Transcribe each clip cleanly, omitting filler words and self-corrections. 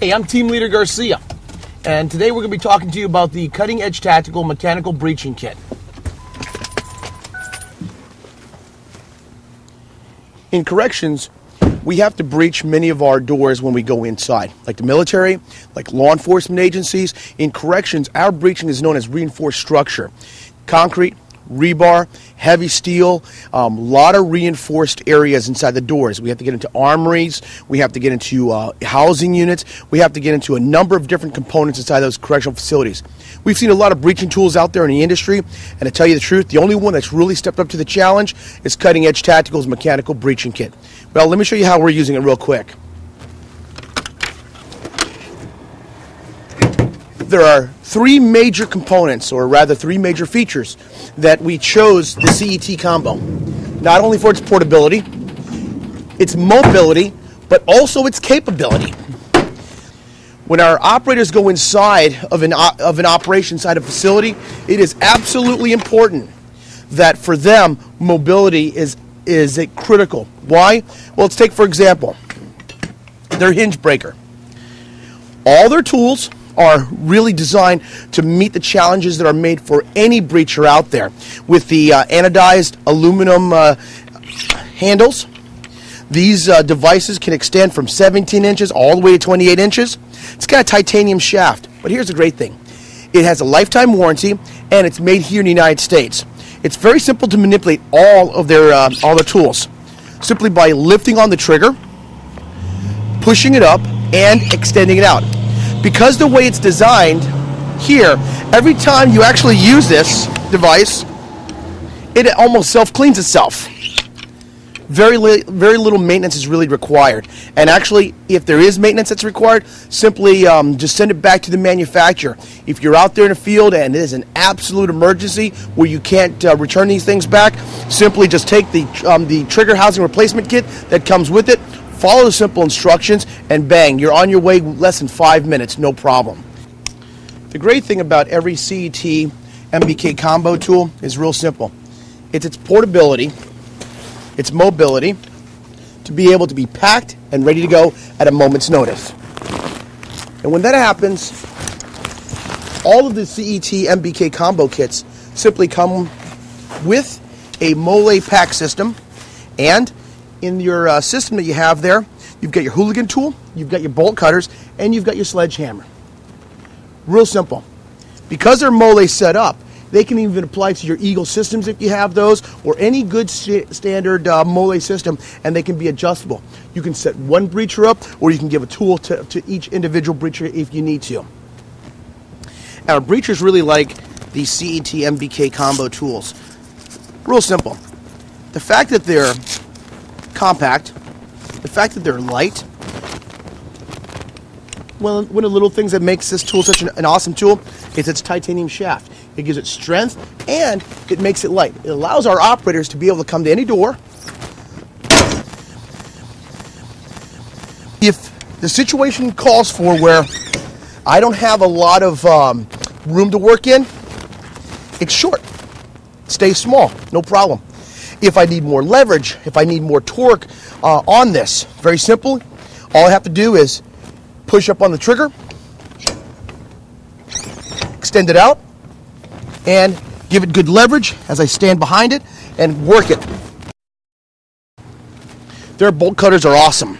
Hey, I'm Team Leader Garcia, and today we're going to be talking to you about the Cutting Edge Tactical Mechanical Breaching Kit. In corrections, we have to breach many of our doors when we go inside, like the military, like law enforcement agencies. In corrections, our breaching is known as reinforced structure. Concrete, rebar, heavy steel, a lot of reinforced areas inside the doors. We have to get into armories, we have to get into housing units, we have to get into a number of different components inside those correctional facilities. We've seen a lot of breaching tools out there in the industry, and to tell you the truth, the only one that's really stepped up to the challenge is Cutting Edge Tactical's Mechanical Breaching Kit. Well, let me show you how we're using it real quick. There are three major components, or rather three major features, that we chose the CET combo. Not only for its portability, its mobility, but also its capability. When our operators go inside of an operation inside a facility, it is absolutely important that for them, mobility is critical. Why? Well, let's take, for example, their hinge breaker. All their tools are really designed to meet the challenges that are made for any breacher out there. With the anodized aluminum handles, these devices can extend from 17 inches all the way to 28 inches. It's got a titanium shaft, but here's the great thing. It has a lifetime warranty, and it's made here in the United States. It's very simple to manipulate all their tools, simply by lifting on the trigger, pushing it up, and extending it out. Because the way it's designed here, every time you actually use this device, it almost self-cleans itself. Very little maintenance is really required. And actually, if there is maintenance that's required, simply just send it back to the manufacturer. If you're out there in the field and it is an absolute emergency where you can't return these things back, simply just take the trigger housing replacement kit that comes with it, follow the simple instructions, and bang, you're on your way less than 5 minutes, no problem. The great thing about every CET MBK combo tool is real simple. It's its portability, its mobility, to be able to be packed and ready to go at a moment's notice. And when that happens, all of the CET MBK combo kits simply come with a Mole pack system, and in your system that you have there, you've got your hooligan tool, you've got your bolt cutters, and you've got your sledgehammer. Real simple. Because they're Mole set up, they can even apply to your Eagle systems if you have those, or any good standard Mole system, and they can be adjustable. You can set one breacher up, or you can give a tool to each individual breacher if you need to. And our breachers really like these CET MBK combo tools. Real simple. The fact that they're compact, the fact that they're light, well, one of the little things that makes this tool such an awesome tool is its titanium shaft. It gives it strength, and it makes it light. It allows our operators to be able to come to any door. If the situation calls for where I don't have a lot of room to work in, it's short. Stay small, no problem. If I need more leverage, if I need more torque on this, very simple, all I have to do is push up on the trigger, extend it out, and give it good leverage as I stand behind it and work it. Their bolt cutters are awesome.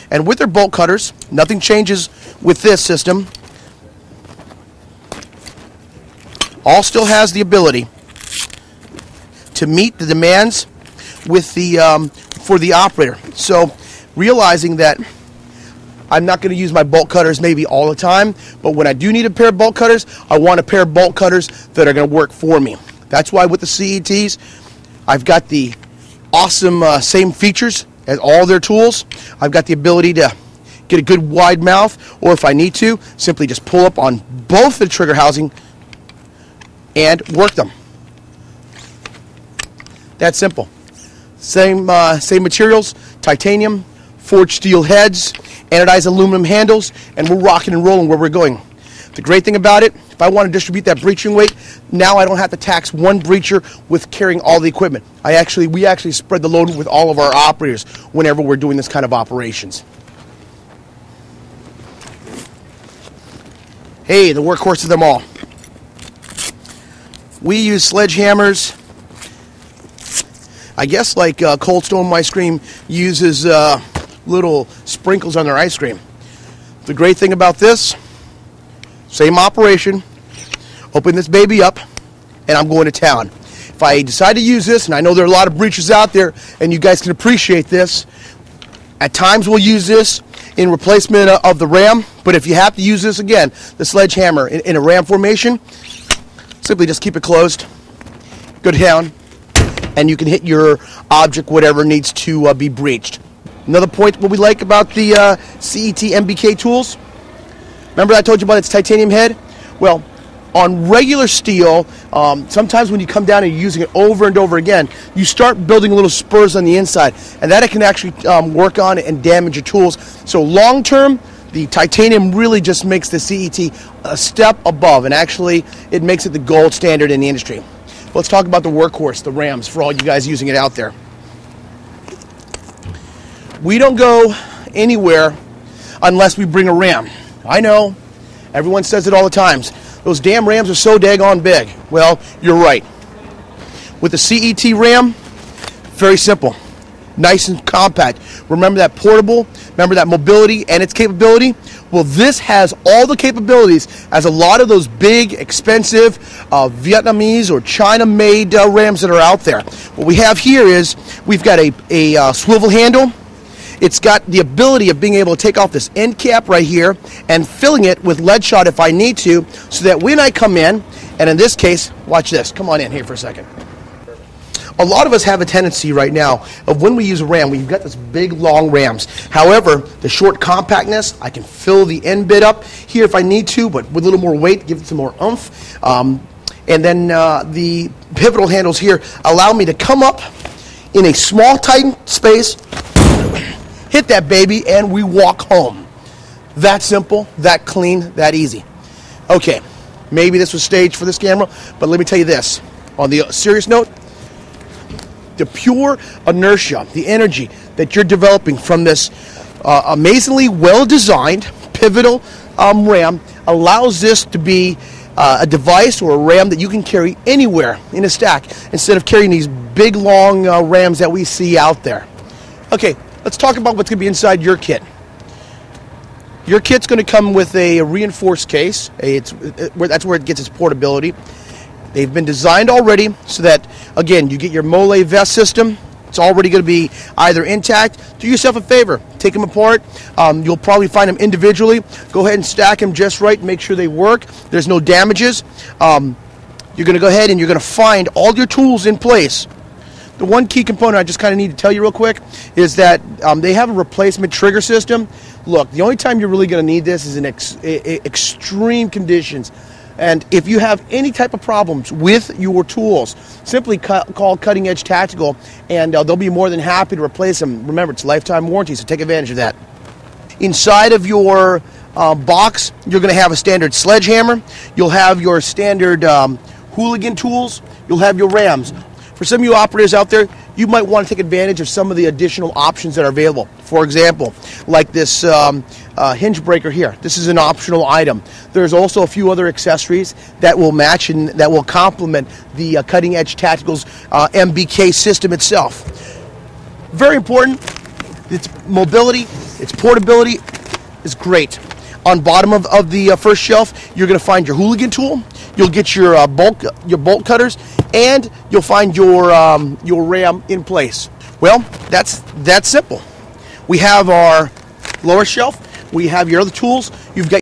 And with their bolt cutters, nothing changes with this system. All still has the ability to meet the demands with the for the operator. So realizing that I'm not going to use my bolt cutters maybe all the time, but when I do need a pair of bolt cutters, I want a pair of bolt cutters that are going to work for me. That's why with the CETs, I've got the awesome same features as all their tools. I've got the ability to get a good wide mouth, or if I need to, simply just pull up on both the trigger housing and work them. That's simple. Same materials, titanium, forged steel heads, anodized aluminum handles, and we're rocking and rolling where we're going. The great thing about it, if I want to distribute that breeching weight, now I don't have to tax one breacher with carrying all the equipment. We actually spread the load with all of our operators whenever we're doing this kind of operations. Hey, the workhorse of them all. We use sledgehammers, I guess like Cold Stone Ice Cream uses little sprinkles on their ice cream. The great thing about this, same operation, open this baby up, and I'm going to town. If I decide to use this, and I know there are a lot of breachers out there, and you guys can appreciate this, at times we'll use this in replacement of the ram, but if you have to use this again, the sledgehammer in a ram formation, simply just keep it closed, go down, and you can hit your object, whatever needs to be breached. Another point what we like about the CET MBK tools, remember I told you about its titanium head? Well, on regular steel, sometimes when you come down and you're using it over and over again, you start building little spurs on the inside, and that it can actually work on and damage your tools. So long term, the titanium really just makes the CET a step above, and actually it makes it the gold standard in the industry. Let's talk about the workhorse, the rams, for all you guys using it out there. We don't go anywhere unless we bring a ram. I know, everyone says it all the times. Those damn rams are so daggone big. Well, you're right. With the CET ram, very simple. Nice and compact. Remember that portable, remember that mobility and its capability? Well, this has all the capabilities as a lot of those big, expensive Vietnamese or China-made rams that are out there. What we have here is we've got a swivel handle. It's got the ability of being able to take off this end cap right here and filling it with lead shot if I need to, so that when I come in, and in this case, watch this. Come on in here for a second. A lot of us have a tendency right now of when we use a ram, we've got this big, long rams. However, the short compactness, I can fill the end bit up here if I need to, but with a little more weight, give it some more oomph. And then the pivotal handles here allow me to come up in a small, tight space, hit that baby, and we walk home. That simple, that clean, that easy. Okay, maybe this was staged for this camera, but let me tell you this. On the serious note, the pure inertia, the energy that you're developing from this amazingly well-designed pivotal ram allows this to be a device or a ram that you can carry anywhere in a stack instead of carrying these big, long rams that we see out there. Okay, let's talk about what's going to be inside your kit. Your kit's going to come with a reinforced case. That's where it gets its portability. They've been designed already so that, again, you get your Mole vest system. It's already going to be either intact. Do yourself a favor. Take them apart. You'll probably find them individually. Go ahead and stack them just right. Make sure they work. There's no damages. You're going to go ahead and you're going to find all your tools in place. The one key component I just kind of need to tell you real quick is that they have a replacement trigger system. Look, the only time you're really going to need this is in extreme conditions. And if you have any type of problems with your tools, simply call Cutting Edge Tactical, and they'll be more than happy to replace them. Remember, it's a lifetime warranty, so take advantage of that. Inside of your box, you're going to have a standard sledgehammer. You'll have your standard hooligan tools. You'll have your rams. For some of you operators out there, you might want to take advantage of some of the additional options that are available. For example, like this hinge breaker here. This is an optional item. There's also a few other accessories that will match and that will complement the Cutting Edge Tactical's MBK system itself. Very important. Its mobility, its portability is great. On bottom of the first shelf, you're going to find your hooligan tool. You'll get your bolt cutters, and you'll find your ram in place. Well, that's simple. We have our lower shelf. We have your other tools. You've got